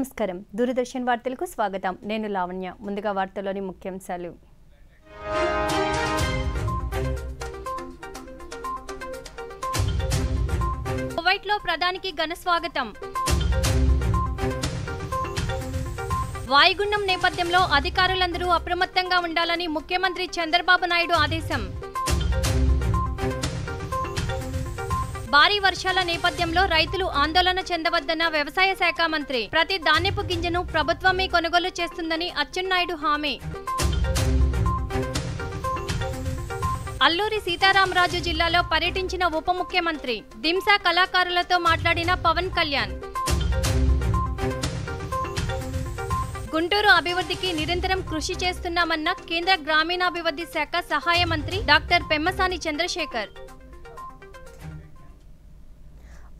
నమస్కారం దూరదర్శన్ వార్తలకు స్వాగతం నేను లావణ్య ముందుగా వార్తల్లోని ముఖ్యాంశాలు కువైట్లో ప్రధానికి ఘన స్వాగతం వాయుగుండం నేపథ్యంలో అధికారులందరూ అప్రమత్తంగా ఉండాలని ముఖ్యమంత్రి చంద్రబాబు నాయుడు ఆదేశం భారీ వర్షాల నేపథ్యంలో రైతులు ఆందోళన చెందవద్దన్న వ్యవసాయ శాఖ మంత్రి ప్రతి ధాన్యపు గింజను ప్రభుత్వమే కొనుగోలు చేస్తుందని అచ్చెన్నాయుడు హామీ అల్లూరి సీతారామరాజు జిల్లాలో పర్యటించిన ఉప ముఖ్యమంత్రి దింసా కళాకారులతో మాట్లాడిన పవన్ కళ్యాణ్ గుంటూరు అభివృద్ధికి నిరంతరం కృషి చేస్తున్నామన్న కేంద్ర గ్రామీణాభివృద్ధి శాఖ సహాయ మంత్రి డాక్టర్ పెమ్మసాని చంద్రశేఖర్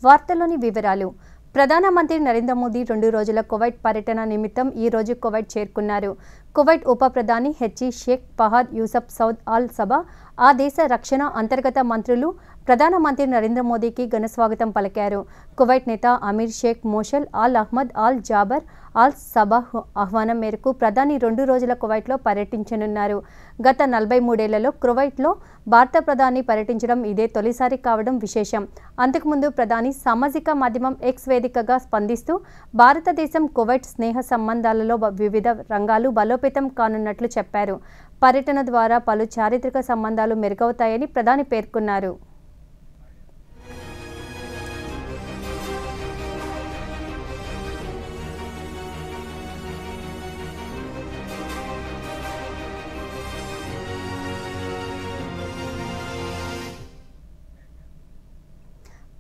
వార్తల్లోని వివరాలు ప్రధానమంత్రి నరేంద్ర మోదీ 2 రోజుల కువైట్ పర్యటన నిమిత్తం ఈ రోజు కువైట్ చేరుకున్నారు. కువైట్ ఉప ప్రధాని హెచ్ఈ షేక్ ఫహద్ యూసఫ్ సౌద్ అల్ సబా ఆ దేశ రక్షణ అంతర్గత మంత్రులు ప్రధానమంత్రి నరేంద్ర మోదీకి ఘన స్వాగతం పలికారు. కువైట్ నేత అమీర్ Sheikh Mishal Al Ahmad Al Jaber Al Sabah ఆహ్వానం మేరకు ప్రధాని 2 రోజుల కువైట్లో పర్యటించనున్నారు. గత 43 ఏళ్లలో కువైట్లో భారత ప్రధాని పర్యటించడం ఇదే తొలిసారి కావడం విశేషం. అంతకుముందు ప్రధాని సామాజిక మాధ్యమం ఎక్స్ వేదికగా స్పందిస్తూ భారతదేశం కువైట్ స్నేహ సంబంధాలలో వివిధ రంగాలు బలోపేతం కానున్నట్లు చెప్పారు. పర్యటన ద్వారా పలు చారిత్రక సంబంధాలు మెరుగవుతాయని ప్రధాని పేర్కొన్నారు.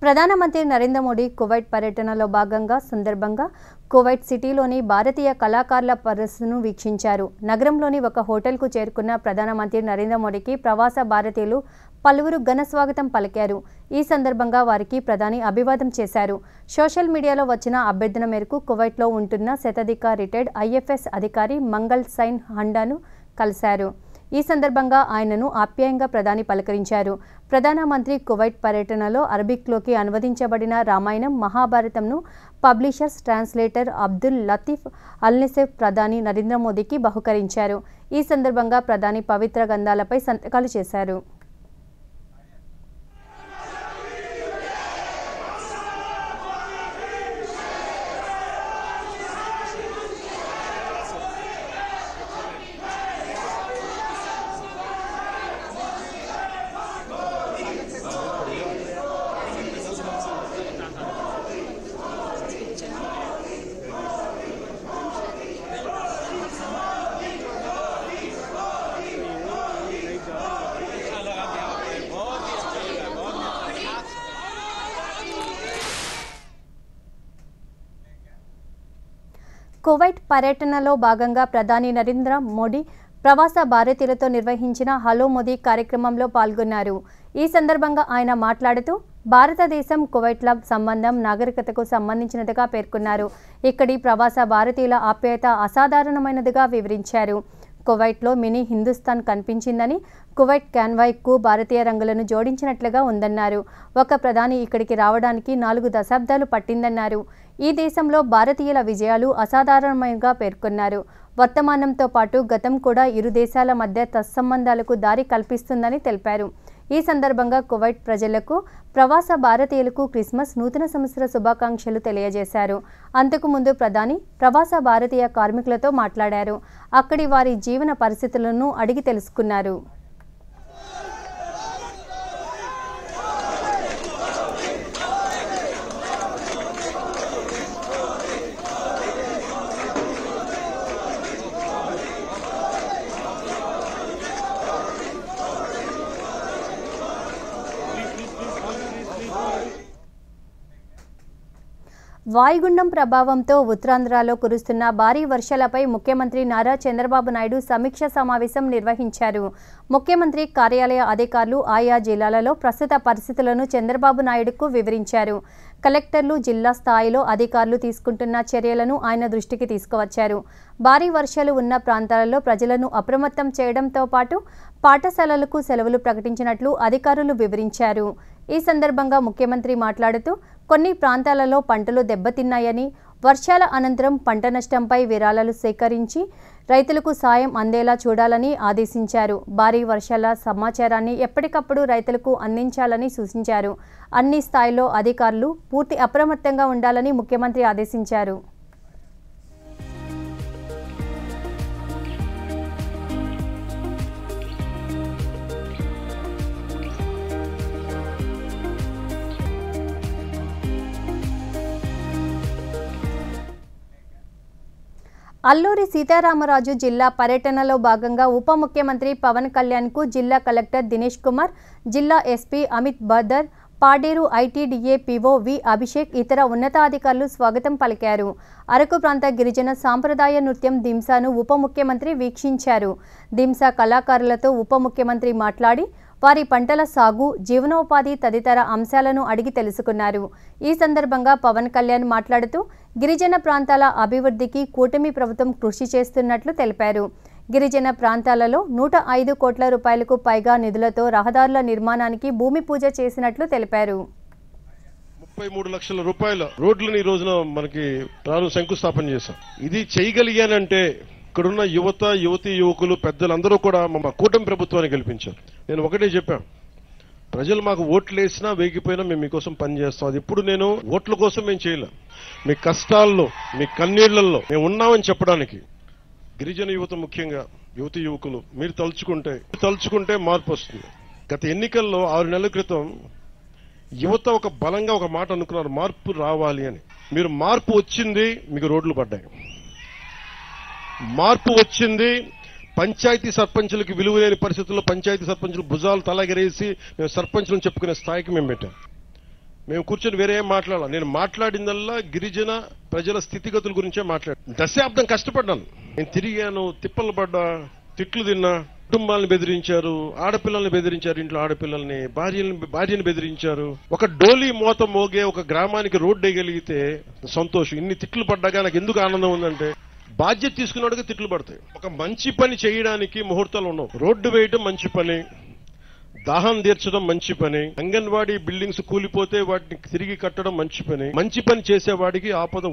ప్రధానమంత్రి నరేంద్ర మోడీ కువైట్ పర్యటనలో భాగంగా సందర్భంగా కువైట్ సిటీలోని భారతీయ కళాకారుల ప్రదర్శనను వీక్షించారు. నగరంలోని ఒక హోటల్కు చేరుకున్న ప్రధానమంత్రి నరేంద్ర మోడీకి ప్రవాస భారతీయులు పలువురు ఘన స్వాగతం పలికారు. ఈ సందర్భంగా వారికి ప్రధాని అభివాదం చేశారు. సోషల్ మీడియాలో వచ్చిన అభ్యర్థన మేరకు కువైట్లో ఉంటున్న శతాధిక రిటైర్డ్ ఐఎఫ్ఎస్ అధికారి మంగల్ సైన్ హండాను కలిశారు. ఈ సందర్భంగా ఆయనను ఆప్యాయంగా ప్రధాని పలకరించారు. ప్రధానమంత్రి కువైట్ పర్యటనలో అరబిక్లోకి అనువదించబడిన రామాయణం మహాభారతంను పబ్లిషర్స్ ట్రాన్స్లేటర్ అబ్దుల్ లతీఫ్ అల్నెసెఫ్ ప్రధాని నరేంద్ర మోదీకి బహుకరించారు. ఈ సందర్భంగా ప్రధాని పవిత్ర గ్రంథాలపై సంతకాలు చేశారు. కువైట్ పర్యటనలో భాగంగా ప్రధాని నరేంద్ర మోడీ ప్రవాస భారతీయులతో నిర్వహించిన హలో మోదీ కార్యక్రమంలో పాల్గొన్నారు. ఈ సందర్భంగా ఆయన మాట్లాడుతూ భారతదేశం కువైట్ల సంబంధం నాగరికతకు సంబంధించినదిగా పేర్కొన్నారు. ఇక్కడి ప్రవాస భారతీయుల ఆప్యాయత అసాధారణమైనదిగా వివరించారు. కువైట్లో మినీ హిందుస్థాన్ కనిపించిందని, కువైట్ కాన్వాయ్కు భారతీయ రంగులను జోడించినట్లుగా ఉందన్నారు. ఒక ప్రధాని ఇక్కడికి రావడానికి 4 దశాబ్దాలు పట్టిందన్నారు. ఈ దేశంలో భారతీయుల విజయాలు అసాధారణమైనగా పేర్కొన్నారు. వర్తమానంతో పాటు గతం కూడా ఇరు దేశాల మధ్య తత్సంబంధాలకు దారి కల్పిస్తుందని తెలిపారు. ఈ సందర్భంగా కువైట్ ప్రజలకు ప్రవాస భారతీయులకు క్రిస్మస్ నూతన సంవత్సర శుభాకాంక్షలు తెలియజేశారు. అంతకుముందు ప్రధాని ప్రవాస భారతీయ కార్మికులతో మాట్లాడారు. అక్కడి వారి జీవన పరిస్థితులను అడిగి తెలుసుకున్నారు. వాయుగుండం ప్రభావంతో ఉత్తరాంధ్రలో కురుస్తున్న భారీ వర్షాలపై ముఖ్యమంత్రి నారా చంద్రబాబు నాయుడు సమీక్ష సమావేశం నిర్వహించారు. ముఖ్యమంత్రి కార్యాలయ అధికారులు ఆయా జిల్లాలలో ప్రస్తుత పరిస్థితులను చంద్రబాబు నాయుడుకు వివరించారు. కలెక్టర్లు జిల్లా స్థాయిలో అధికారులు తీసుకుంటున్న చర్యలను ఆయన దృష్టికి తీసుకువచ్చారు. భారీ వర్షాలు ఉన్న ప్రాంతాలలో ప్రజలను అప్రమత్తం చేయడంతో పాటు పాఠశాలలకు సెలవులు ప్రకటించినట్లు అధికారులు వివరించారు. ఈ సందర్భంగా ముఖ్యమంత్రి మాట్లాడుతూ కొన్ని ప్రాంతాలలో పంటలు దెబ్బతిన్నాయని, వర్షాల అనంతరం పంట నష్టంపై విరాళాలు సేకరించి రైతులకు సాయం అందేలా చూడాలని ఆదేశించారు. భారీ వర్షాల సమాచారాన్ని ఎప్పటికప్పుడు రైతులకు అందించాలని సూచించారు. అన్ని స్థాయిల్లో అధికారులు పూర్తి అప్రమత్తంగా ఉండాలని ముఖ్యమంత్రి ఆదేశించారు. అల్లూరి సీతారామరాజు జిల్లా పర్యటనలో భాగంగా ఉప ముఖ్యమంత్రి పవన్ కళ్యాణ్కు జిల్లా కలెక్టర్ దినేష్ కుమార్, జిల్లా SP Amit Bardar, Paderu ITDA PO వి అభిషేక్ ఇతర ఉన్నతాధికారులు స్వాగతం పలికారు. అరకు ప్రాంత గిరిజన సాంప్రదాయ నృత్యం దింసాను ఉప ముఖ్యమంత్రి వీక్షించారు. దింసా కళాకారులతో ఉప ముఖ్యమంత్రి మాట్లాడి వారి పంటల సాగు, జీవనోపాధి తదితర అంశాలను అడిగి తెలుసుకున్నారు. ఈ సందర్భంగా పవన్ కళ్యాణ్ మాట్లాడుతూ గిరిజన ప్రాంతాల అభివృద్ధికి కూటమి ప్రభుత్వం కృషి చేస్తున్నట్లు తెలిపారు. గిరిజన ప్రాంతాలలో 105 కోట్ల రూపాయలకు పైగా నిధులతో రహదారుల నిర్మాణానికి భూమి పూజ చేసినట్లు తెలిపారు. 33 లక్షల రూపాయల రోడ్లను ఈ రోజున మనకి శంకుస్థాపన చేశాం. ఇది చేయగలిగానంటే ఇక్కడున్న యువతీ యువకులు పెద్దలందరూ కూడా మా కూటమి ప్రభుత్వాన్ని గెలిపించారు. నేను ఒకటే చెప్పాను, ప్రజలు మాకు ఓట్లు వేసినా వేగిపోయినా మేము మీకోసం పనిచేస్తాం. అది ఇప్పుడు నేను ఓట్ల కోసం మేము చేయలేం. మీ కష్టాల్లో, మీ కన్నీళ్లలో మేము ఉన్నామని చెప్పడానికి గిరిజన యువత, ముఖ్యంగా యువతీ యువకులు మీరు తలుచుకుంటే మార్పు వస్తుంది. గత ఎన్నికల్లో 6 నెలల క్రితం యువత ఒక బలంగా ఒక మాట అనుకున్నారు, మార్పు రావాలి అని. మీరు మార్పు వచ్చింది, మీకు రోడ్లు పడ్డాయి. మార్పు వచ్చింది. పంచాయతీ సర్పంచులకి విలువ లేని పరిస్థితుల్లో పంచాయతీ సర్పంచులు భుజాలు తలగరేసి మేము సర్పంచులను చెప్పుకునే స్థాయికి మేము పెట్టాం. మేము కూర్చొని వేరే ఏం మాట్లాడాలి. నేను మాట్లాడిందల్లా గిరిజన ప్రజల స్థితిగతుల గురించే మాట్లాడాను. దశాబ్దం కష్టపడ్డాను. నేను తిరిగాను, తిప్పలు పడ్డా, తిట్లు తిన్నా. కుటుంబాలను బెదిరించారు, ఆడపిల్లల్ని బెదిరించారు, ఇంట్లో ఆడపిల్లల్ని, భార్యని బెదిరించారు. ఒక డోలీ మోత మోగే ఒక గ్రామానికి రోడ్డు వేయగలిగితే సంతోషం. ఇన్ని తిట్లు పడ్డాగా నాకు ఎందుకు ఆనందం ఉందంటే, బాధ్యత తీసుకున్నట్టుగా తిట్లు పడతాయి. ఒక మంచి పని చేయడానికి ముహూర్తాలు ఉండవు. రోడ్డు వేయడం మంచి పని, దాహం తీర్చడం మంచి పని, అంగన్వాడీ బిల్డింగ్స్ కూలిపోతే వాటిని తిరిగి కట్టడం మంచి పని. మంచి పని చేసేవాడికి ఆపద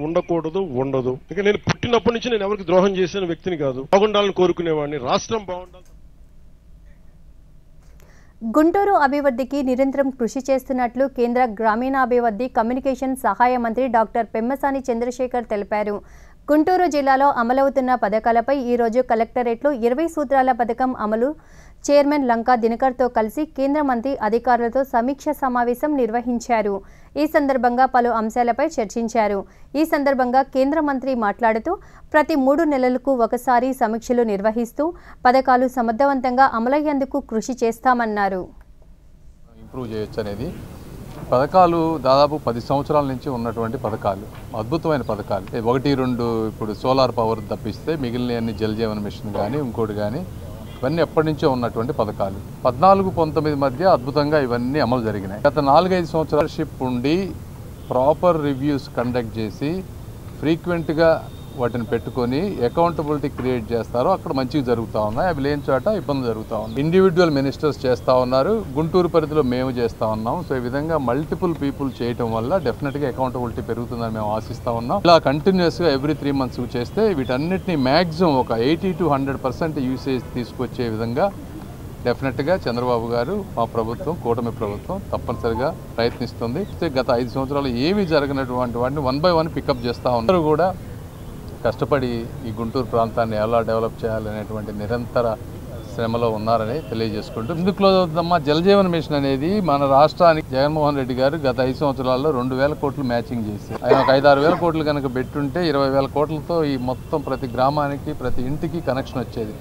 ఉండదు. ఇక నేను పుట్టినప్పటి నుంచి నేను ఎవరికి ద్రోహం చేసిన వ్యక్తిని కాదు. బాగుండాలని కోరుకునేవాడిని. రాష్ట్రం బాగుండాలి. గుంటూరు అభివృద్ధికి నిరంతరం కృషి చేస్తున్నట్లు కేంద్ర గ్రామీణాభివృద్ధి కమ్యూనికేషన్ సహాయ మంత్రి డాక్టర్ పెమ్మసాని చంద్రశేఖర్ తెలిపారు. గుంటూరు జిల్లాలో అమలవుతున్న పథకాలపై ఈరోజు కలెక్టరేట్లో 20 సూత్రాల పథకం అమలు చైర్మన్ లంకా దినకర్తో కలిసి కేంద్ర మంత్రి అధికారులతో సమీక్ష సమావేశం నిర్వహించారు. ఈ సందర్భంగా పలు అంశాలపై చర్చించారు. ఈ సందర్భంగా కేంద్ర మంత్రి మాట్లాడుతూ ప్రతి 3 నెలలకు ఒకసారి సమీక్షలు నిర్వహిస్తూ పథకాలు సమర్థవంతంగా అమలయ్యేందుకు కృషి చేస్తామన్నారు. ఇంప్రూవ్ చేయొచ్చు అనేది పథకాలు దాదాపు 10 సంవత్సరాల నుంచి ఉన్నటువంటి పథకాలు, అద్భుతమైన పథకాలు. 1-2 ఇప్పుడు సోలార్ పవర్ తప్పిస్తే మిగిలిన అన్ని జల్ జీవన్ మిషన్ కానీ ఇంకోటి కానీ ఇవన్నీ ఎప్పటి నుంచో ఉన్నటువంటి పథకాలు. 14-19 మధ్య అద్భుతంగా ఇవన్నీ అమలు జరిగినాయి. గత 4-5 సంవత్సరాల షిప్ ఉండి ప్రాపర్ రివ్యూస్ కండక్ట్ చేసి ఫ్రీక్వెంట్గా వాటిని పెట్టుకొని అకౌంటబిలిటీ క్రియేట్ చేస్తారో అక్కడ మంచిగా జరుగుతూ ఉన్నాయి. అవి లేని చోట ఇబ్బంది జరుగుతూ ఉన్నాయి. ఇండివిజువల్ మినిస్టర్స్ చేస్తూ ఉన్నారు, గుంటూరు పరిధిలో మేము చేస్తూ ఉన్నాం. సో ఈ విధంగా మల్టిపుల్ పీపుల్ చేయటం వల్ల డెఫినెట్గా అకౌంటబిలిటీ పెరుగుతుందని మేము ఆశిస్తూ ఉన్నాం. ఇలా కంటిన్యూస్గా ఎవ్రీ 3 months చేస్తే వీటన్నిటిని మ్యాక్సిమం ఒక 80-100% యూసేజ్ తీసుకొచ్చే విధంగా డెఫినెట్గా చంద్రబాబు గారు, మా ప్రభుత్వం, కూటమి ప్రభుత్వం తప్పనిసరిగా ప్రయత్నిస్తుంది. గత 5 సంవత్సరాలు ఏమీ జరగనటువంటి వాటిని 1 by 1 పికప్ చేస్తూ ఉన్నారు. కూడా కష్టపడి ఈ గుంటూరు ప్రాంతాన్ని ఎలా డెవలప్ చేయాలనేటువంటి నిరంతర శ్రమలో ఉన్నారని తెలియజేసుకుంటూ, ఇందులో జలజీవన్ మిషన్ అనేది మన రాష్ట్రానికి జగన్మోహన్ రెడ్డి గారు గత 5 సంవత్సరాల్లో 2,000 కోట్లు మ్యాచింగ్ చేసి ఆయన ఒక 5-6 వేల కోట్లు కనుక పెట్టుంటే 20,000 కోట్లతో ఈ మొత్తం ప్రతి గ్రామానికి, ప్రతి ఇంటికి కనెక్షన్ వచ్చేది.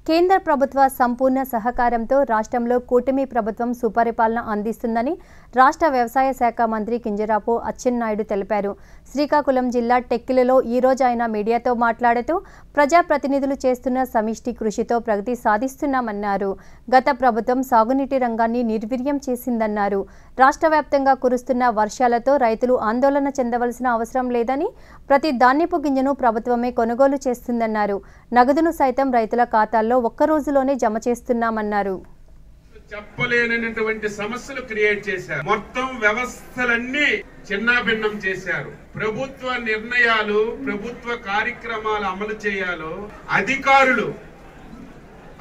కేంద్ర ప్రభుత్వ సంపూర్ణ సహకారంతో రాష్ట్రంలో కూటమి ప్రభుత్వం సుపరిపాలన అందిస్తుందని రాష్ట్ర వ్యవసాయ శాఖ మంత్రి కింజరాపు అచ్చెన్నాయుడు తెలిపారు. శ్రీకాకుళం జిల్లా టెక్కిలిలో ఈరోజు ఆయన మీడియాతో మాట్లాడుతూ ప్రజాప్రతినిధులు చేస్తున్న సమిష్టి కృషితో ప్రగతి సాధిస్తున్నామన్నారు. గత ప్రభుత్వం సాగునీటి రంగాన్ని నిర్వీర్యం చేసిందన్నారు. రాష్ట్ర వ్యాప్తంగా కురుస్తున్న వర్షాలతో రైతులు ఆందోళన చెందవలసిన అవసరం లేదని, ప్రతి ధాన్యపు గింజను ప్రభుత్వమే కొనుగోలు చేస్తుందన్నారు. నగదును సైతం రైతుల ఖాతాల్లో ఒక్క రోజులోనే జమ చేస్తున్నామన్నారు. చెప్పలేనటువంటి సమస్యలు క్రియేట్ చేశారు. మొత్తం వ్యవస్థలన్నీ చిన్నాభిన్నం చేశారు. ప్రభుత్వ నిర్ణయాలు, ప్రభుత్వ కార్యక్రమాలు అమలు చేయాలో అధికారులు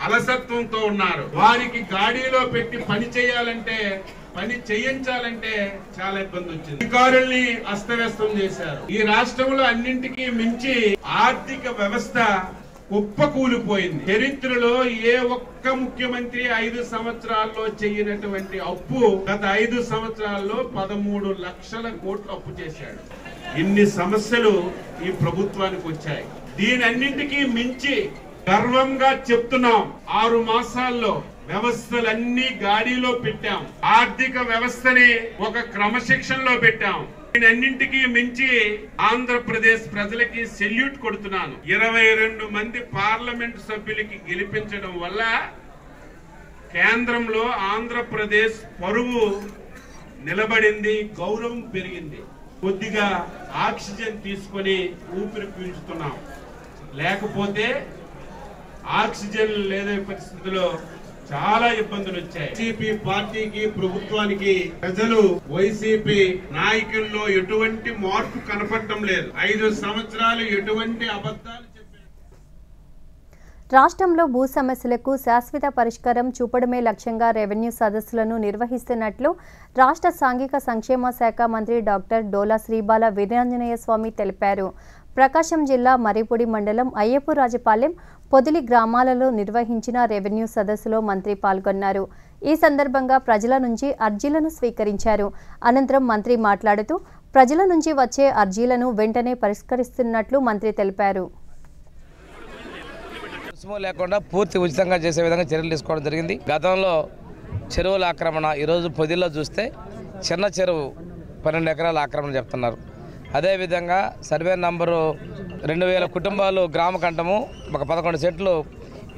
అలసత్వంతో ఉన్నారు. వారికి గాడిలో పెట్టి పని చేయించాలంటే చాలా ఇబ్బంది వచ్చింది. అధికారుల్ని అస్తవ్యస్తం చేశారు. ఈ రాష్ట్రంలో అన్నింటికీ మించి ఆర్థిక వ్యవస్థ కుప్పకూలిపోయింది. చరిత్రలో ఏ ఒక్క ముఖ్యమంత్రి 5 సంవత్సరాల్లో చేయనటువంటి అప్పు గత 5 సంవత్సరాల్లో 13 లక్షల కోట్లు అప్పు చేశాడు. ఇన్ని సమస్యలు ఈ ప్రభుత్వానికి వచ్చాయి. దీనన్నింటికీ మించి గర్వంగా చెప్తున్నాం, 6 మాసాల్లో వ్యవస్థలన్నీ గాడిలో పెట్టాం. ఆర్థిక వ్యవస్థని ఒక క్రమశిక్షణలో పెట్టాం. దీనన్నింటికీ మించి ఆంధ్రప్రదేశ్ ప్రజలకి సెల్యూట్ కొడుతున్నాను. 22 మంది పార్లమెంట్ సభ్యులకి గెలిపించడం వల్ల కేంద్రంలో ఆంధ్రప్రదేశ్ పరువు నిలబడింది, గౌరవం పెరిగింది. కొద్దిగా ఆక్సిజన్ తీసుకొని ఊపిరి పీల్చుతున్నాం. లేకపోతే ఆక్సిజన్ లేని పరిస్థితిలో చాలా ఇబ్బందులు వచ్చాయి. వైసీపీ పార్టీకి, ప్రభుత్వానికి ప్రజలు వైసీపీ నాయకుల్లో ఎటువంటి మార్పు కనపడటం లేదు. 5 సంవత్సరాలు ఎటువంటి అబద్ధాలు చెప్పారు. రాష్ట్రంలో భూ సమస్యలకు శాశ్వత పరిష్కారం చూపడమే లక్ష్యంగా రెవెన్యూ సదస్సులను నిర్వహిస్తున్నట్లు రాష్ట్ర సాంఘిక సంక్షేమ శాఖ మంత్రి డాక్టర్ డోలా శ్రీబాల వీరాంజనేయ స్వామి తెలిపారు. ప్రకాశం జిల్లా మరిపూడి మండలం అయ్యప్పరాజపాలెం, పొదిలి గ్రామాలలో నిర్వహించిన రెవెన్యూ సదస్సులో మంత్రి పాల్గొన్నారు. ఈ సందర్భంగా ప్రజల నుంచి అర్జీలను స్వీకరించారు. అనంతరం మంత్రి మాట్లాడుతూ ప్రజల నుంచి వచ్చే అర్జీలను వెంటనే పరిష్కరిస్తున్నట్లు మంత్రి తెలిపారు. లేకుండా పూర్తి ఉచితంగా చేసే విధంగా చర్యలు తీసుకోవడం జరిగింది. గతంలో చెరువుల ఆక్రమణ, ఈరోజు పొదిల్లో చూస్తే చిన్న చెరువు 12 ఎకరాల ఆక్రమణ చెప్తున్నారు. అదేవిధంగా సర్వే నంబరు 2000 కుటుంబాలు గ్రామ కంఠము, ఒక 11 సెంట్లు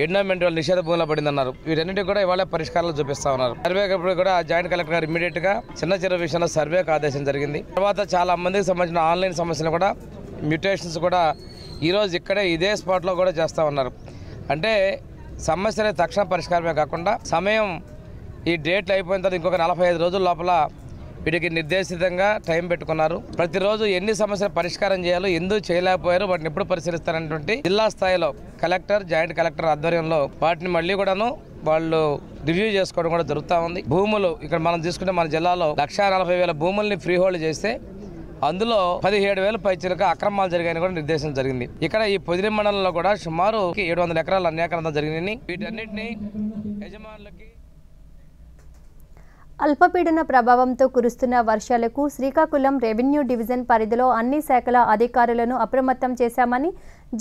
ఎండోమెంట్ వాళ్ళు నిషేధ భూమిలో పడిందన్నారు. వీటన్నిటికీ కూడా ఇవాళ పరిష్కారాలు చూపిస్తా ఉన్నారు. సర్వే కూడా జాయింట్ కలెక్టర్ గారు ఇమీడియట్ గా చిన్న చెరువు విషయంలో సర్వేకు ఆదేశం జరిగింది. తర్వాత చాలా మందికి సంబంధించిన ఆన్లైన్ సమస్యలు కూడా, మ్యూటేషన్స్ కూడా ఈరోజు ఇక్కడే ఇదే స్పాట్లో కూడా చేస్తూ ఉన్నారు. అంటే సమస్యలే తక్షణ పరిష్కారమే కాకుండా సమయం ఈ డేట్లు అయిపోయిన తర్వాత ఇంకొక 45 రోజుల లోపల వీటికి నిర్దేశితంగా టైం పెట్టుకున్నారు. ప్రతిరోజు ఎన్ని సమస్యలు పరిష్కారం చేయాలో, ఎందుకు చేయలేకపోయారు, వాటిని ఎప్పుడు పరిశీలిస్తారనేటువంటి జిల్లా స్థాయిలో కలెక్టర్, జాయింట్ కలెక్టర్ ఆధ్వర్యంలో వాటిని మళ్ళీ కూడాను వాళ్ళు రివ్యూ చేసుకోవడం కూడా జరుగుతూ ఉంది. భూములు ఇక్కడ మనం తీసుకుంటే మన జిల్లాలో 1,40,000 భూముల్ని ఫ్రీ హోల్డ్ చేస్తే అందులో 17,000 పైచిలకు అక్రమాలు జరిగాయని కూడా నిర్దేశం జరిగింది. ఇక్కడ ఈ పొదిలి మండలంలో కూడా సుమారు 700 ఎకరాల అన్యాక్రాంతం జరిగింది. వీటన్నిటిని యజమానులకి అల్పపీడన ప్రభావంతో కురుస్తున్న వర్షాలకు శ్రీకాకుళం రెవెన్యూ డివిజన్ పరిధిలో అన్ని శాఖల అధికారులను అప్రమత్తం చేశామని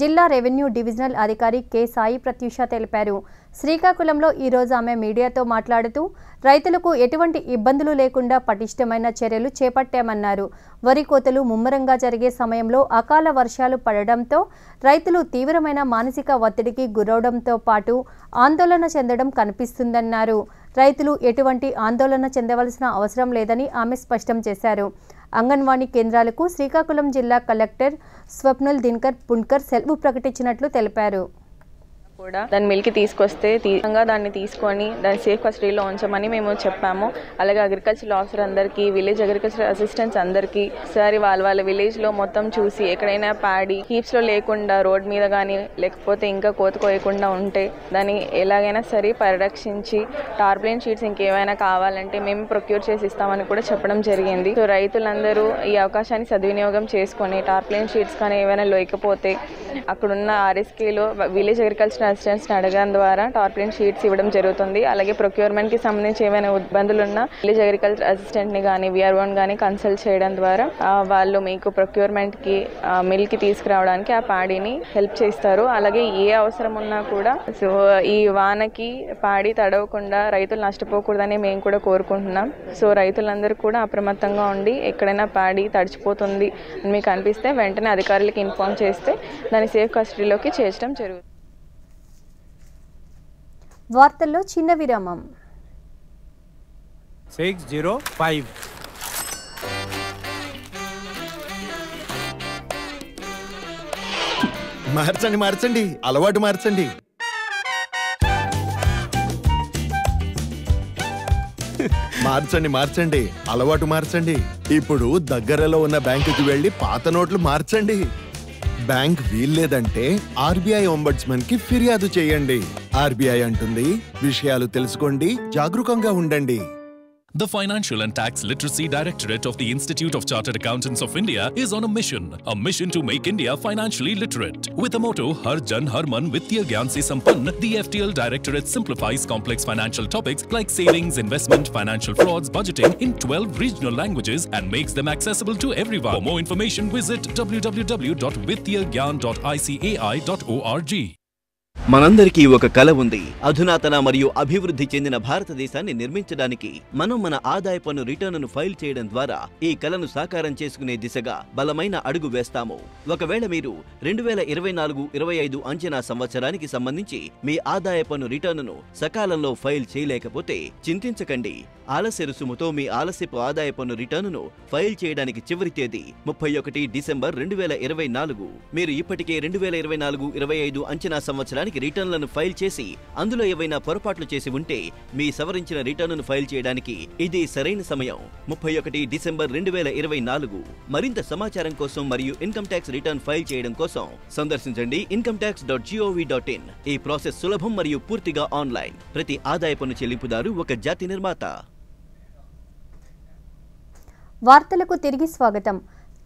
జిల్లా రెవెన్యూ డివిజనల్ అధికారి కె సాయి ప్రత్యూష తెలిపారు. శ్రీకాకుళంలో ఈరోజు ఆమె మీడియాతో మాట్లాడుతూ రైతులకు ఎటువంటి ఇబ్బందులు లేకుండా పటిష్టమైన చర్యలు చేపట్టామన్నారు. వరి కోతలు ముమ్మరంగా జరిగే సమయంలో అకాల వర్షాలు పడడంతో రైతులు తీవ్రమైన మానసిక ఒత్తిడికి గురవడంతో పాటు ఆందోళన చెందడం కనిపిస్తుందన్నారు. రైతులు ఎటువంటి ఆందోళన చెందవలసిన అవసరం లేదని ఆమె స్పష్టం చేశారు. అంగన్వాడీ కేంద్రాలకు శ్రీకాకుళం జిల్లా కలెక్టర్ స్వప్నల్ దినకర్ పుణ్కర్ సెలవు ప్రకటించినట్లు తెలిపారు. కూడా దాన్ని మిల్కి తీసుకొస్తే దాన్ని తీసుకొని దాన్ని సేఫ్ కస్టడీలో ఉంచమని మేము చెప్పాము. అలాగే అగ్రికల్చర్ ఆఫీసర్ అందరికీ, విలేజ్ అగ్రికల్చర్ అసిస్టెంట్స్ అందరికీ ఒకసారి వాళ్ళ విలేజ్లో మొత్తం చూసి ఎక్కడైనా ప్యాడీ హీప్స్లో లేకుండా రోడ్ మీద కానీ లేకపోతే ఇంకా కోత కోయకుండా ఉంటే దాన్ని ఎలాగైనా సరే పరిరక్షించి టార్ప్లిన్ షీట్స్ ఇంకేమైనా కావాలంటే మేము ప్రొక్యూర్ చేసి ఇస్తామని కూడా చెప్పడం జరిగింది. సో రైతులందరూ ఈ అవకాశాన్ని సద్వినియోగం చేసుకొని టార్ప్లిన్ షీట్స్ కానీ ఏమైనా లేకపోతే అక్కడున్న ఆర్ఎస్కేలో విలేజ్ అగ్రికల్చర్ అసిస్టెంట్స్ని అడగడం ద్వారా టార్ప్లిన్ షీట్స్ ఇవ్వడం జరుగుతుంది. అలాగే ప్రొక్యూర్మెంట్కి సంబంధించి ఏమైనా ఇబ్బందులు ఉన్నా విలేజ్ అగ్రికల్చర్ అసిస్టెంట్ని కానీ విఆర్ఓని కానీ కన్సల్ట్ చేయడం ద్వారా వాళ్ళు మీకు ప్రొక్యూర్మెంట్కి మిల్కి తీసుకురావడానికి ఆ ప్యాడీని హెల్ప్ చేస్తారు. అలాగే ఏ అవసరం ఉన్నా కూడా సో ఈ వానకి ప్యాడీ తడవకుండా రైతులు నష్టపోకూడదని మేము కూడా కోరుకుంటున్నాం. సో రైతులందరూ కూడా అప్రమత్తంగా ఉండి ఎక్కడైనా ప్యాడీ తడిచిపోతుంది అని మీకు అనిపిస్తే వెంటనే అధికారులకి ఇన్ఫార్మ్ చేస్తే దాన్ని సేఫ్ కస్టడీలోకి చేర్చడం జరుగుతుంది. వార్తల్లో చిన్న విరామం. 605 మార్చండి, అలవాటు మార్చండి. మార్చండి మార్చండి, అలవాటు మార్చండి. ఇప్పుడు దగ్గరలో ఉన్న బ్యాంకుకి వెళ్లి పాత నోట్లు మార్చండి. బ్యాంక్ వీల్లేదంటే ఆర్బీఐ ఒంబడ్స్మన్ కి ఫిర్యాదు చేయండి. ఆర్బీఐ అంటుంది, విషయాలు తెలుసుకోండి, జాగరూకంగా ఉండండి. The Financial and Tax Literacy Directorate of the Institute of Chartered Accountants of India is on a mission to make India financially literate. With the motto Har Jan Har Man Vittya Gyan Se Sampann, the FTL Directorate simplifies complex financial topics like savings, investment, financial frauds, budgeting in 12 regional languages and makes them accessible to everyone. For more information, visit www.vittyaGyan.icai.org. మనందరికీ ఒక కల ఉంది. అధునాతన మరియు అభివృద్ధి చెందిన భారతదేశాన్ని నిర్మించడానికి మనం మన ఆదాయ పన్ను రిటర్నును ఫైల్ చేయడం ద్వారా ఈ కలను సాకారం చేసుకునే దిశగా బలమైన అడుగు వేస్తాము. ఒకవేళ మీరు 2024-25 అంచనా సంవత్సరానికి సంబంధించి మీ ఆదాయ పన్ను రిటర్నును సకాలంలో ఫైల్ చేయలేకపోతే చింతించకండి. ఆలస్య రుసుముతో మీ ఆలస్యపు ఆదాయ పన్ను రిటర్నును ఫైల్ చేయడానికి చివరి తేదీ 31 డిసెంబర్ 2024. మీరు ఇప్పటికే 2024-25 అంచనా సంవత్సరానికి రిటర్న్లను ఫైల్ చేసి అందులో ఏవైనా పొరపాట్లు చేసి ఉంటే మీ సవరించిన రిటర్నును ఫైల్ చేయడానికి ఇది సరైన సమయం. 31 డిసెంబర్ 2024. మరింత సమాచారం కోసం మరియు ఇన్కమ్ ట్యాక్స్ రిటర్న్ ఫైల్ చేయడం కోసం సందర్శించండి incometax.gov.in. ఈ ప్రాసెస్ సులభం మరియు పూర్తిగా ఆన్లైన్. ప్రతి ఆదాయ పన్ను చెల్లింపుదారు ఒక జాతి నిర్మాత. వార్తలకు తిరిగి స్వాగతం.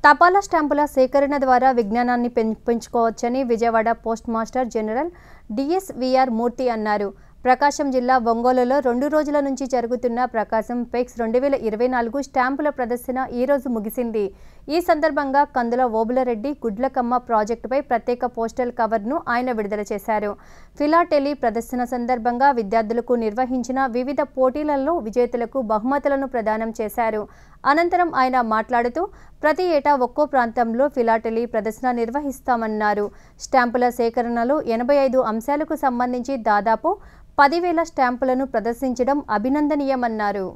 తపాలా స్టాంపుల సేకరణ ద్వారా విజ్ఞానాన్ని పెంచుకోవచ్చని విజయవాడ పోస్ట్ మాస్టర్ జనరల్ డిఎస్విఆర్ మూర్తి అన్నారు. ప్రకాశం జిల్లా ఒంగోలులో 2 రోజుల నుంచి జరుగుతున్న ప్రకాశం పెక్స్ 2024 స్టాంపుల ప్రదర్శన ఈ రోజు ముగిసింది. ఈ సందర్భంగా కందుల ఓబులరెడ్డి గుడ్లకమ్మ ప్రాజెక్టుపై ప్రత్యేక పోస్టల్ కవర్ను ఆయన విడుదల చేశారు. ఫిలాటెలీ ప్రదర్శన సందర్భంగా విద్యార్థులకు నిర్వహించిన వివిధ పోటీలలో విజేతలకు బహుమతులను ప్రదానం చేశారు. అనంతరం ఆయన మాట్లాడుతూ ప్రతి ఏటా ఒక్కో ప్రాంతంలో ఫిలాటెలీ ప్రదర్శన నిర్వహిస్తామన్నారు. స్టాంపుల సేకరణలో 85 అంశాలకు సంబంధించి దాదాపు 10,000 స్టాంపులను ప్రదర్శించడం అభినందనీయమన్నారు.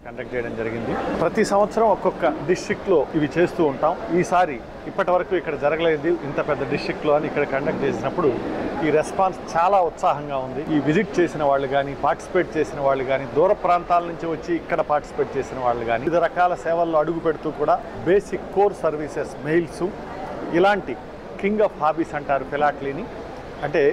కండక్ట్ చేయడం జరిగింది. ప్రతి సంవత్సరం ఒక్కొక్క డిస్ట్రిక్ట్లో ఇవి చేస్తూ ఉంటాం. ఈసారి ఇప్పటి వరకు ఇక్కడ జరగలేదు ఇంత పెద్ద డిస్ట్రిక్ట్లో అని ఇక్కడ కండక్ట్ చేసినప్పుడు ఈ రెస్పాన్స్ చాలా ఉత్సాహంగా ఉంది. ఈ విజిట్ చేసిన వాళ్ళు కానీ, పార్టిసిపేట్ చేసిన వాళ్ళు కానీ, దూర ప్రాంతాల నుంచి వచ్చి ఇక్కడ పార్టిసిపేట్ చేసిన వాళ్ళు కానీ, వివిధ రకాల సేవల్లో అడుగు పెడుతూ కూడా బేసిక్ కోర్ సర్వీసెస్, మెయిల్స్, ఇలాంటి కింగ్ ఆఫ్ హాబీస్ అంటారు ఫిలాటలీని. అంటే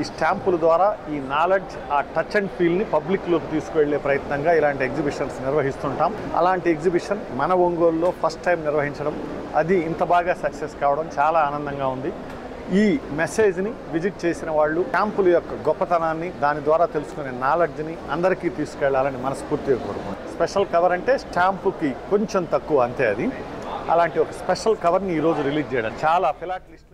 ఈ స్టాంపుల ద్వారా ఈ నాలెడ్జ్, ఆ టచ్ అండ్ ఫీల్ని పబ్లిక్లోకి తీసుకువెళ్లే ప్రయత్నంగా ఇలాంటి ఎగ్జిబిషన్స్ నిర్వహిస్తుంటాం. అలాంటి ఎగ్జిబిషన్ మన ఒంగోలులో ఫస్ట్ టైం నిర్వహించడం, అది ఇంత బాగా సక్సెస్ కావడం చాలా ఆనందంగా ఉంది. ఈ మెసేజ్ని విజిట్ చేసిన వాళ్ళు స్టాంపుల యొక్క గొప్పతనాన్ని, దాని ద్వారా తెలుసుకునే నాలెడ్జ్ని అందరికీ తీసుకెళ్లాలని మనస్ఫూర్తిగా కోరుకుంటున్నాం. స్పెషల్ కవర్ అంటే స్టాంపుకి కొంచెం తక్కువ అంతే. అది అలాంటి ఒక స్పెషల్ కవర్ని ఈరోజు రిలీజ్ చేయడం చాలా ఫిలాటలిస్ట్.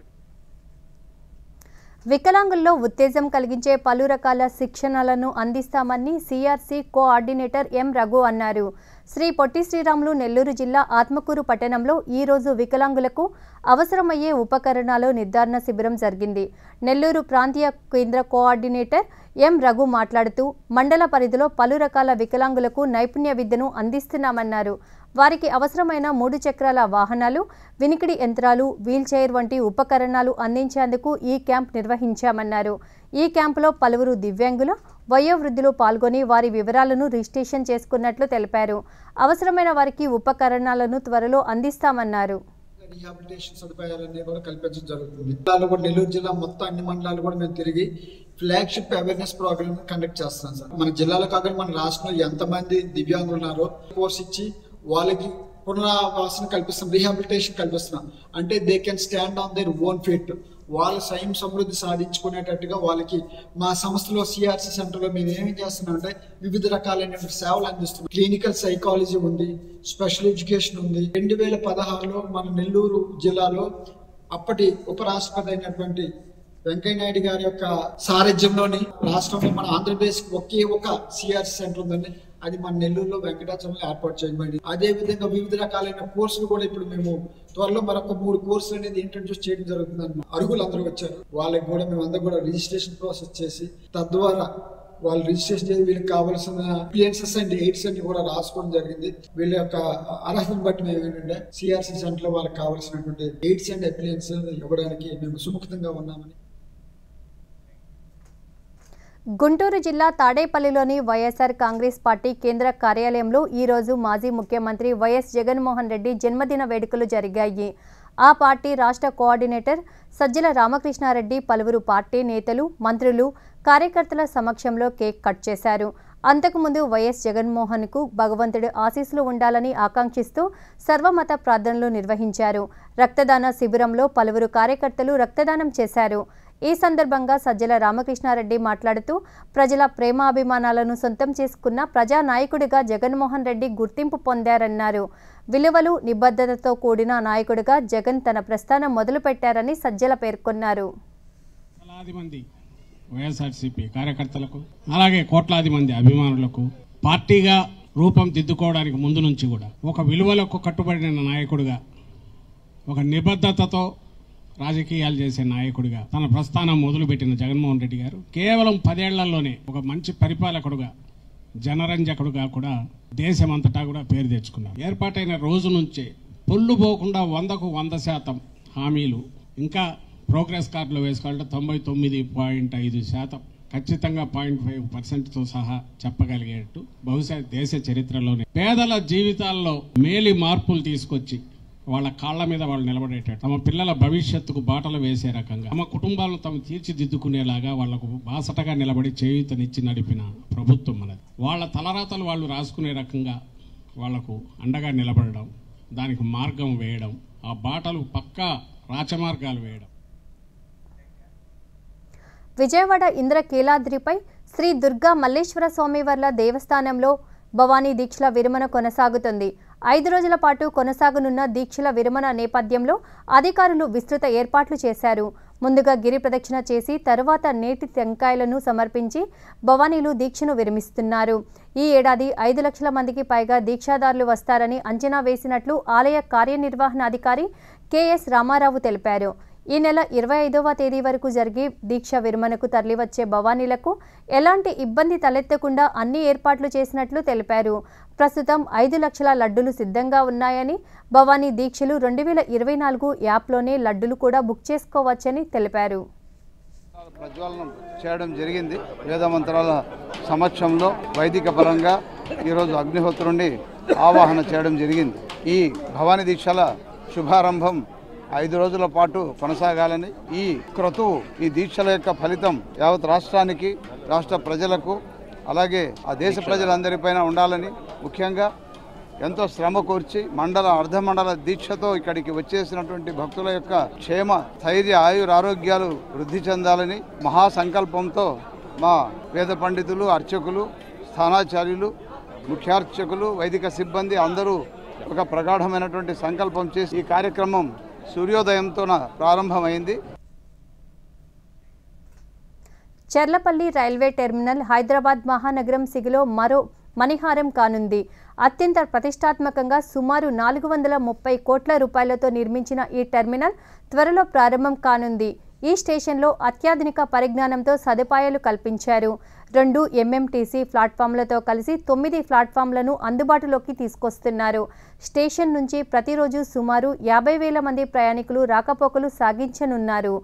వికలాంగుల్లో ఉత్తేజం కలిగించే పలు రకాల శిక్షణలను అందిస్తామని సిఆర్సి కోఆర్డినేటర్ ఎం రఘు అన్నారు. శ్రీ పొట్టి శ్రీరాములు నెల్లూరు జిల్లా ఆత్మకూరు పట్టణంలో ఈరోజు వికలాంగులకు అవసరమయ్యే ఉపకరణాలు నిర్ధారణ శిబిరం జరిగింది. నెల్లూరు ప్రాంతీయ కేంద్ర కోఆర్డినేటర్ ఎం రఘు మాట్లాడుతూ మండల పరిధిలో పలు రకాల వికలాంగులకు నైపుణ్య విద్యను అందిస్తున్నామన్నారు. వారికి అవసరమైన 3 చక్రాల వాహనాలు, వినికిడి యంత్రాలు, వీల్చైర్ వంటి ఉపకరణాలు అందించేందుకు ఈ క్యాంప్ నిర్వహించామన్నారు. ఈ క్యాంపులో పలువురు దివ్యాంగులు, వయోవృద్ధులు పాల్గొని వారి వివరాలను రిజిస్ట్రేషన్ చేసుకున్నట్లు తెలిపారు. అవసరమైన వారికి ఉపకరణాలను త్వరలో అందిస్తామన్నారు. రీహాబిలిటేషన్ సదుపాయాలన్నీ కూడా కల్పించడం జరుగుతుంది. నెల్లూరు జిల్లా మొత్తం అన్ని మండలాలు కూడా మేము తిరిగి ఫ్లాగ్షిప్ అవేర్నెస్ ప్రోగ్రామ్ కండక్ట్ చేస్తున్నాం సార్. మన జిల్లాలో కాకుండా మన రాష్ట్రంలో ఎంతమంది దివ్యాంగులు ఉన్నారో కోర్స్ ఇచ్చి వాళ్ళకి పునరావాసన కల్పిస్తున్నాం, రీహాబిలిటేషన్ కల్పిస్తున్నాం. అంటే they can stand on their own feet. వాళ్ళు స్వయం సమృద్ధి సాధించుకునేటట్టుగా వాళ్ళకి మా సంస్థలో సిఆర్సి సెంటర్లో మేము ఏమి చేస్తున్నాం అంటే వివిధ రకాలైన సేవలు అందిస్తున్నాం. క్లినికల్ సైకాలజీ ఉంది, స్పెషల్ ఎడ్యుకేషన్ ఉంది. 2016లో మన నెల్లూరు జిల్లాలో అప్పటి ఉపరాష్ట్రపతి అయినటువంటి వెంకయ్యనాయుడు గారి యొక్క సారథ్యంలోని రాష్ట్రంలో మన ఆంధ్రప్రదేశ్ ఒకే ఒక సిఆర్సి సెంటర్ ఉందండి. అది మన నెల్లూరులో వెంకటాచలంలో ఏర్పాటు చేయబడింది. అదే విధంగా వివిధ రకాలైన కోర్సులు కూడా ఇప్పుడు మేము త్వరలో మరొక 3 కోర్సులు అనేది ఇంట్రడ్యూస్ చేయడం జరుగుతుంది. అరుగులు అందరూ వచ్చారు, వాళ్ళకి కూడా మేము అందరూ కూడా రిజిస్ట్రేషన్ ప్రాసెస్ చేసి తద్వారా వాళ్ళు రిజిస్ట్రేషన్ చేసి వీళ్ళకి కావాల్సిన అప్లియన్సెస్ అండ్ ఎయిడ్స్ అన్ని కూడా రాసుకోవడం జరిగింది. వీళ్ళ యొక్క అర్హతను బట్టి మేము ఏంటంటే సిఆర్సి సెంటర్ లో వాళ్ళకి కావాల్సినటువంటి ఎయిడ్స్ అండ్ అప్లియన్స్ ఇవ్వడానికి మేము సుముఖతంగా ఉన్నామని. గుంటూరు జిల్లా తాడేపల్లిలోని వైఎస్ఆర్ కాంగ్రెస్ పార్టీ కేంద్ర కార్యాలయంలో ఈరోజు మాజీ ముఖ్యమంత్రి వైఎస్ జగన్మోహన్ రెడ్డి జన్మదిన వేడుకలు జరిగాయి. ఆ పార్టీ రాష్ట్ర కోఆర్డినేటర్ సజ్జల రామకృష్ణారెడ్డి పలువురు పార్టీ నేతలు, మంత్రులు, కార్యకర్తల సమక్షంలో కేక్ కట్ చేశారు. అంతకుముందు వైఎస్ జగన్మోహన్కు భగవంతుడి ఆశీస్సులు ఉండాలని ఆకాంక్షిస్తూ సర్వమత ప్రార్థనలు నిర్వహించారు. రక్తదాన శిబిరంలో పలువురు కార్యకర్తలు రక్తదానం చేశారు. ఈ సందర్భంగా సజ్జల రామకృష్ణారెడ్డి మాట్లాడుతూ ప్రజల ప్రేమాభిమానాలను సొంతం చేసుకున్న ప్రజానాయకుడిగా జగన్మోహన్ రెడ్డి గుర్తింపు పొందారన్నారు. విలువలు, నిబద్ధతతో కూడిన నాయకుడిగా జగన్ తన ప్రస్థానం మొదలుపెట్టారని సజ్జల పేర్కొన్నారు. కోట్లాది మంది వైఎస్ఆర్సీపీ కార్యకర్తలకు, అలాగే కోట్లాది మంది అభిమానులకు పార్టీగా రూపం దిద్దుకోవడానికి ముందు నుంచి కూడా ఒక విలువలకు కట్టుబడిన నాయకుడిగా, ఒక నిబద్ధతతో రాజకీయాలు చేసే నాయకుడిగా తన ప్రస్థానం మొదలుపెట్టిన జగన్మోహన్ రెడ్డి గారు కేవలం 10 ఏళ్లలోనే ఒక మంచి పరిపాలకుడుగా, జనరంజకుడుగా కూడా దేశమంతటా కూడా పేరు తెచ్చుకున్నారు. ఏర్పాటైన రోజు నుంచే పొల్లు పోకుండా 100కు 100% హామీలు, ఇంకా ప్రోగ్రెస్ కార్డులో వేసుకోవాలంటే 99.5% ఖచ్చితంగా 0.5%తో సహా చెప్పగలిగేట్టు బహుశా దేశ చరిత్రలోనే పేదల జీవితాల్లో మేలి మార్పులు తీసుకొచ్చి వాళ్ళ కాళ్ల మీద వాళ్ళు నిలబడేటట్టు, తమ పిల్లల భవిష్యత్తుకు బాటలు వేసే రకంగా, తమ కుటుంబాలను తమ తీర్చిదిద్దుకునేలాగా వాళ్లకు బాసటగా నిలబడి చేయూతనిచ్చి నడిపిన ప్రభుత్వం మనది. వాళ్ళ తలరాతలు వాళ్ళు రాసుకునే రకంగా వాళ్లకు అండగా నిలబడడం, దానికి మార్గం వేయడం, ఆ బాటలు పక్కా రాచమార్గాలు వేయడం. విజయవాడ ఇంద్రకీలాద్రిపై శ్రీ దుర్గా మల్లేశ్వర స్వామివార్ల దేవస్థానంలో భవానీ దీక్షల విరమణ కొనసాగుతుంది. 5 రోజుల పాటు కొనసాగనున్న దీక్షల విరమణ నేపథ్యంలో అధికారులు విస్తృత ఏర్పాట్లు చేశారు. ముందుగా గిరి ప్రదక్షిణ చేసి తరువాత నేతి టెంకాయలను సమర్పించి భవానీలు దీక్షను విరమిస్తున్నారు. ఈ ఏడాది 5 లక్షల మందికి పైగా దీక్షాదారులు వస్తారని అంచనా వేసినట్లు ఆలయ కార్యనిర్వహణాధికారి కెఎస్ రామారావు తెలిపారు. ఈ నెల 25వ తేదీ వరకు జరిగే దీక్ష విరమణకు తరలివచ్చే భవానీలకు ఎలాంటి ఇబ్బంది తలెత్తకుండా అన్ని ఏర్పాట్లు చేసినట్లు తెలిపారు. ప్రస్తుతం 5 లక్షల లడ్డులు సిద్ధంగా ఉన్నాయని, భవానీ దీక్షలు 2024 యాప్లోనే లడ్డులు కూడా బుక్ చేసుకోవచ్చని తెలిపారు. ప్రజ్వలనం చేయడం జరిగింది. వేదమంత్రాల సమక్షంలో వైదిక పరంగా ఈరోజు అగ్నిహోత్రుణ్ణి ఆవాహన చేయడం జరిగింది. ఈ భవానీ దీక్షల శుభారంభం 5 రోజుల పాటు కొనసాగాలని, ఈ క్రతువు, ఈ దీక్షల యొక్క ఫలితం యావత్ రాష్ట్రానికి, రాష్ట్ర ప్రజలకు, అలాగే ఆ దేశ ప్రజలందరిపైన ఉండాలని, ముఖ్యంగా ఎంతో శ్రమ కూర్చి మండల, అర్ధమండల దీక్షతో ఇక్కడికి వచ్చేసినటువంటి భక్తుల యొక్క క్షేమ, స్థైర్య, ఆయురారోగ్యాలు వృద్ధి చెందాలని మహాసంకల్పంతో మా వేద పండితులు, అర్చకులు, స్థానాచార్యులు, ముఖ్యార్చకులు, వైదిక సిబ్బంది అందరూ ఒక ప్రగాఢమైనటువంటి సంకల్పం చేసి ఈ కార్యక్రమం సూర్యోదయంతో ప్రారంభమైంది. చర్లపల్లి రైల్వే టెర్మినల్ హైదరాబాద్ మహానగరం సిగలో మరో మణిహారం కానుంది. అత్యంత ప్రతిష్టాత్మకంగా సుమారు 430 కోట్ల రూపాయలతో నిర్మించిన ఈ టెర్మినల్ త్వరలో ప్రారంభం కానుంది. ఈ స్టేషన్లో అత్యాధునిక పరిజ్ఞానంతో సదుపాయాలు కల్పించారు. 2 ఎంఎంటీసీ ప్లాట్ఫామ్లతో కలిసి 9 ప్లాట్ఫామ్లను అందుబాటులోకి తీసుకొస్తున్నారు. స్టేషన్ నుంచి ప్రతిరోజు సుమారు 50,000 మంది ప్రయాణికులు రాకపోకలు సాగించనున్నారు.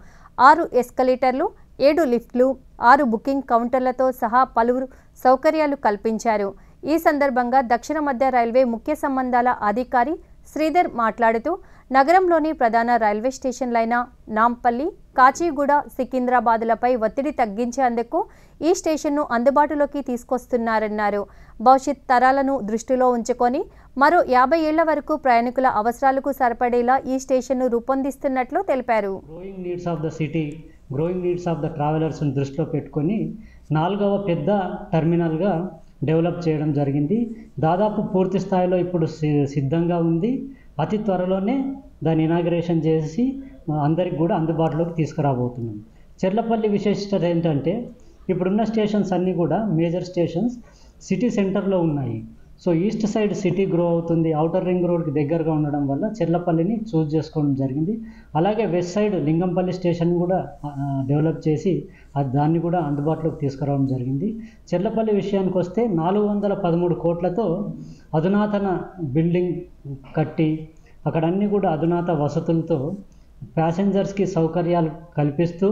6 ఎస్కలేటర్లు, 7 లిఫ్ట్లు, 6 బుకింగ్ కౌంటర్లతో సహా పలువురు సౌకర్యాలు కల్పించారు. ఈ సందర్భంగా దక్షిణ మధ్య రైల్వే ముఖ్య సంబంధాల అధికారి శ్రీధర్ మాట్లాడుతూ నగరంలోని ప్రధాన రైల్వే స్టేషన్లైన నాంపల్లి, కాచిగూడ, సికింద్రాబాద్లపై ఒత్తిడి తగ్గించేందుకు ఈ స్టేషన్ను అందుబాటులోకి తీసుకొస్తున్నారన్నారు. భవిష్యత్ తరాలను దృష్టిలో ఉంచుకొని మరో 50 ఏళ్ల వరకు ప్రయాణికుల అవసరాలకు సరిపడేలా ఈ స్టేషన్ను రూపొందిస్తున్నట్లు తెలిపారు. గ్రోయింగ్ నీడ్స్ ఆఫ్ ద ట్రావెలర్స్ని దృష్టిలో పెట్టుకొని 4వ పెద్ద టెర్మినల్గా డెవలప్ చేయడం జరిగింది. దాదాపు పూర్తి స్థాయిలో ఇప్పుడు సిద్ధంగా ఉంది. అతి త్వరలోనే దాన్ని ఇనాగ్రేషన్ చేసి అందరికి కూడా అందుబాటులోకి తీసుకురాబోతున్నాం. చెర్లపల్లి విశిష్టత ఏంటంటే ఇప్పుడున్న స్టేషన్స్ అన్నీ కూడా మేజర్ స్టేషన్స్ సిటీ సెంటర్లో ఉన్నాయి. So east side city grow అవుతుంది, ఔటర్ రింగ్ రోడ్కి దగ్గరగా ఉండడం వల్ల చెర్లపల్లిని చూస్ చేసుకోవడం జరిగింది. అలాగే వెస్ట్ సైడ్ లింగంపల్లి స్టేషన్ కూడా డెవలప్ చేసి దాన్ని కూడా అందుబాటులోకి తీసుకురావడం జరిగింది. చెర్లపల్లి విషయానికి వస్తే 413 కోట్లతో అధునాతన బిల్డింగ్ కట్టి అక్కడ అన్నీ కూడా అధునాత వసతులతో ప్యాసింజర్స్కి సౌకర్యాలు కల్పిస్తూ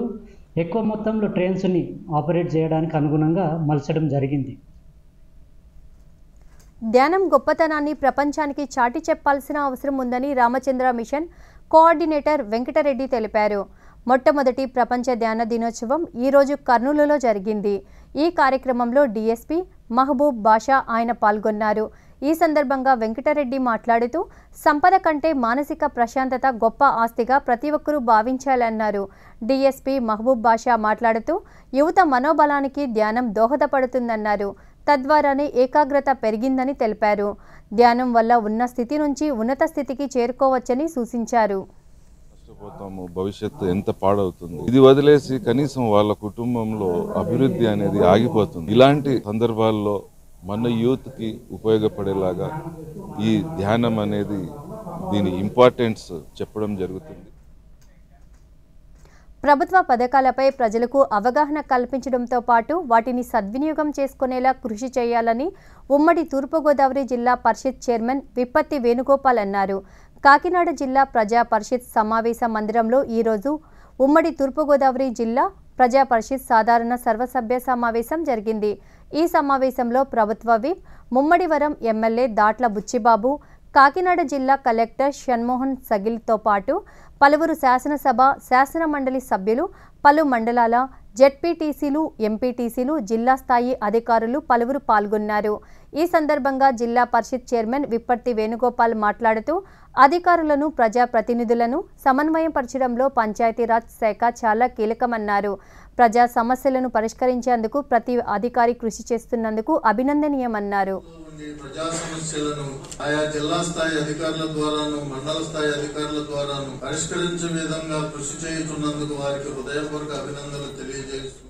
ఎక్కువ మొత్తంలో ట్రైన్స్ని ఆపరేట్ చేయడానికి అనుగుణంగా మలచడం జరిగింది. ధ్యానం గొప్పతనాన్ని ప్రపంచానికి చాటి చెప్పాల్సిన అవసరం ఉందని రామచంద్ర మిషన్ కోఆర్డినేటర్ వెంకటరెడ్డి తెలిపారు. మొట్టమొదటి ప్రపంచ ధ్యాన దినోత్సవం ఈరోజు కర్నూలులో జరిగింది. ఈ కార్యక్రమంలో డీఎస్పీ మహబూబ్ బాషా ఆయన పాల్గొన్నారు. ఈ సందర్భంగా వెంకటరెడ్డి మాట్లాడుతూ సంపద కంటే మానసిక ప్రశాంతత గొప్ప ఆస్తిగా ప్రతి ఒక్కరూ భావించాలన్నారు. డీఎస్పీ మహబూబ్ బాషా మాట్లాడుతూ యువత మనోబలానికి ధ్యానం దోహదపడుతుందన్నారు. తద్వారానే ఏకాగ్రత పెరిగిందని తెలిపారు. ధ్యానం వల్ల ఉన్న స్థితి నుంచి ఉన్నత స్థితికి చేరుకోవచ్చని సూచించారు. భవిష్యత్తు ఎంత పాడవుతుంది, ఇది వదిలేసి కనీసం వాళ్ళ కుటుంబంలో అభివృద్ధి అనేది ఆగిపోతుంది. ఇలాంటి సందర్భాల్లో మన యూత్ కి ఉపయోగపడేలాగా ఈ ధ్యానం అనేది దీని ఇంపార్టెన్స్ చెప్పడం జరుగుతుంది. ప్రభుత్వ పథకాలపై ప్రజలకు అవగాహన కల్పించడంతో పాటు వాటిని సద్వినియోగం చేసుకునేలా కృషి చేయాలని ఉమ్మడి తూర్పుగోదావరి జిల్లా పరిషత్ చైర్మన్ విప్పత్తి వేణుగోపాల్ అన్నారు. కాకినాడ జిల్లా ప్రజా పరిషత్ సమావేశ మందిరంలో ఈరోజు ఉమ్మడి తూర్పుగోదావరి జిల్లా ప్రజా పరిషత్ సాధారణ సర్వసభ్య సమావేశం జరిగింది. ఈ సమావేశంలో ప్రభుత్వ విప్ ముమ్మడివరం ఎమ్మెల్యే దాట్ల బుచ్చిబాబు, కాకినాడ జిల్లా కలెక్టర్ షణ్మోహన్ సగిల్తో పాటు పలువురు శాసనసభ శాసన మండలి సభ్యులు, పలు మండలాల జెడ్పీటీసీలు, ఎంపీటీసీలు, జిల్లా స్థాయి అధికారులు పలువురు పాల్గొన్నారు. ఈ సందర్భంగా జిల్లా పరిషత్ చైర్మన్ విప్పర్తి వేణుగోపాల్ మాట్లాడుతూ అధికారులను, ప్రజాప్రతినిధులను సమన్వయపరచడంలో పంచాయతీరాజ్ శాఖ చాలా కీలకమన్నారు. ప్రజా సమస్యలను పరిష్కరించేందుకు ప్రతి అధికారి కృషి చేస్తున్నందుకు అభినందనీయమన్నారు. ప్రజా సమస్యలను ఆయా జిల్లా స్థాయి అధికారుల ద్వారాను, మండల స్థాయి అధికారుల ద్వారాను పరిష్కరించే విధంగా కృషి చేస్తున్నందుకు వారికి హృదయపూర్వక అభినందనలు తెలియజేస్తూ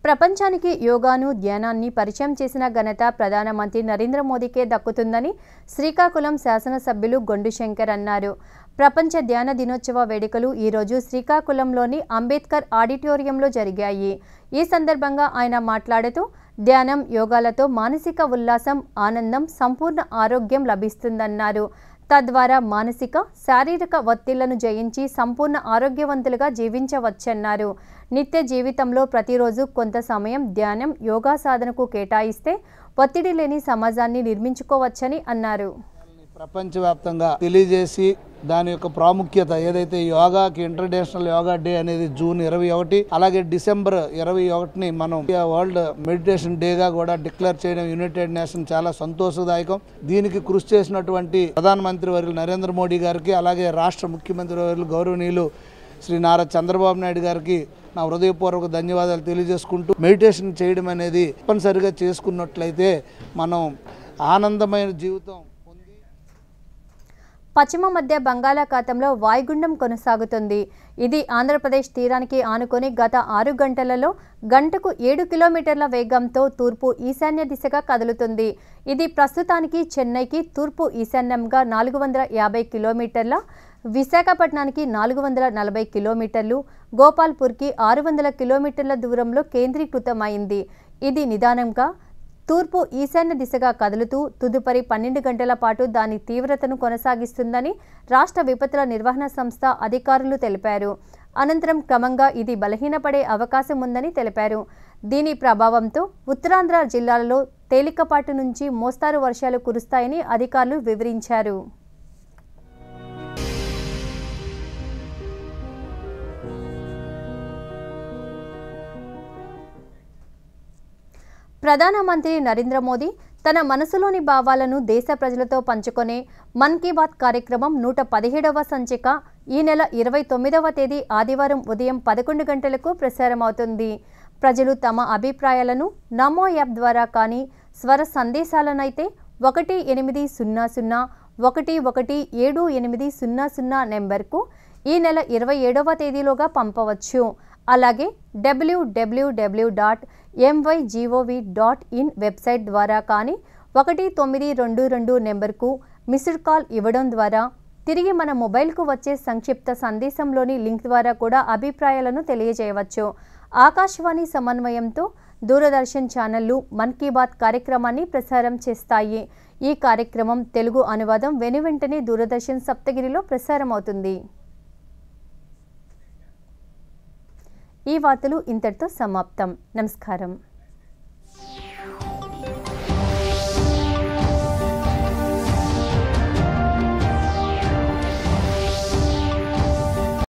ప్రపంచానికి యోగాను, ధ్యానాన్ని పరిచయం చేసిన ఘనత ప్రధానమంత్రి నరేంద్ర మోదీకే దక్కుతుందని శ్రీకాకుళం శాసనసభ్యులు గొండు శంకర్ అన్నారు. ప్రపంచ ధ్యాన దినోత్సవ వేడుకలు ఈరోజు శ్రీకాకుళంలోని అంబేద్కర్ ఆడిటోరియంలో జరిగాయి. ఈ సందర్భంగా ఆయన మాట్లాడుతూ ధ్యానం, యోగాలతో మానసిక ఉల్లాసం, ఆనందం, సంపూర్ణ ఆరోగ్యం లభిస్తుందన్నారు. తద్వారా మానసిక, శారీరక ఒత్తిళ్లను జయించి సంపూర్ణ ఆరోగ్యవంతులుగా జీవించవచ్చన్నారు. నిత్య జీవితంలో ప్రతిరోజు కొంత సమయం ధ్యానం, యోగా సాధనకు కేటాయిస్తే ఒత్తిడి లేని సమాజాన్ని నిర్మించుకోవచ్చని అన్నారు. ప్రపంచవ్యాప్తంగా తెలియజేసి దాని యొక్క ప్రాముఖ్యత ఏదైతే యోగాకి ఇంటర్నేషనల్ యోగా డే అనేది జూన్ 21, అలాగే డిసెంబర్ 21ని మనం వరల్డ్ మెడిటేషన్ డేగా కూడా డిక్లేర్ చేయడం యునైటెడ్ నేషన్ చాలా సంతోషదాయకం. దీనికి కృషి చేసినటువంటి ప్రధానమంత్రి వర్యులు నరేంద్ర మోడీ గారికి, అలాగే రాష్ట్ర ముఖ్యమంత్రి వర్యులు గౌరవనీయులు శ్రీ నారా చంద్రబాబు నాయుడు గారికి నా హృదయపూర్వక ధన్యవాదాలు తెలియజేసుకుంటూ మెడిటేషన్ చేయడం అనేది తప్పనిసరిగా చేసుకున్నట్లయితే మనం ఆనందమైన జీవితం. పశ్చిమ మధ్య బంగాళాఖాతంలో వాయుగుండం కొనసాగుతుంది. ఇది ఆంధ్రప్రదేశ్ తీరానికి ఆనుకొని గత 6 గంటలలో గంటకు 7 కిలోమీటర్ల వేగంతో తూర్పు ఈశాన్య దిశగా కదులుతుంది. ఇది ప్రస్తుతానికి చెన్నైకి తూర్పు ఈశాన్యంగా 450 కిలోమీటర్ల, విశాఖపట్నానికి 440 కిలోమీటర్లు, గోపాల్పూర్కి 600 కిలోమీటర్ల దూరంలో కేంద్రీకృతమైంది. ఇది నిదానంగా తూర్పు ఈశాన్య దిశగా కదులుతూ తదుపరి 12 గంటల పాటు దాని తీవ్రతను కొనసాగిస్తుందని రాష్ట్ర విపత్తుల నిర్వహణ సంస్థ అధికారులు తెలిపారు. అనంతరం క్రమంగా ఇది బలహీనపడే అవకాశం ఉందని తెలిపారు. దీని ప్రభావంతో ఉత్తరాంధ్ర జిల్లాలలో తేలికపాటి నుంచి మోస్తారు వర్షాలు కురుస్తాయని అధికారులు వివరించారు. ప్రధానమంత్రి నరేంద్ర మోదీ తన మనసులోని భావాలను దేశ ప్రజలతో పంచుకునే మన్ కీ బాత్ కార్యక్రమం 117వ సంచిక ఈ నెల 29వ తేదీ ఆదివారం ఉదయం 11 గంటలకు ప్రసారమవుతుంది. ప్రజలు తమ అభిప్రాయాలను నమో యాప్ ద్వారా కానీ, స్వర సందేశాలనైతే 18001178000 నెంబర్కు ఈ నెల 27వ తేదీలోగా పంపవచ్చు. అలాగే www.mygov.in వెబ్సైట్ ద్వారా కానీ 1922 నెంబర్కు మిస్డ్ కాల్ ఇవ్వడం ద్వారా, తిరిగి మన మొబైల్కు వచ్చే సంక్షిప్త సందేశంలోని లింక్ ద్వారా కూడా అభిప్రాయాలను తెలియజేయవచ్చు. ఆకాశవాణి సమన్వయంతో దూరదర్శన్ ఛానళ్లు మన్ కీ బాత్ కార్యక్రమాన్ని ప్రసారం చేస్తాయి. ఈ కార్యక్రమం తెలుగు అనువాదం వెనువెంటనే దూరదర్శన్ సప్తగిరిలో ప్రసారమవుతుంది. ఈ వార్తలు ఇంతటితో సమాప్తం. నమస్కారం.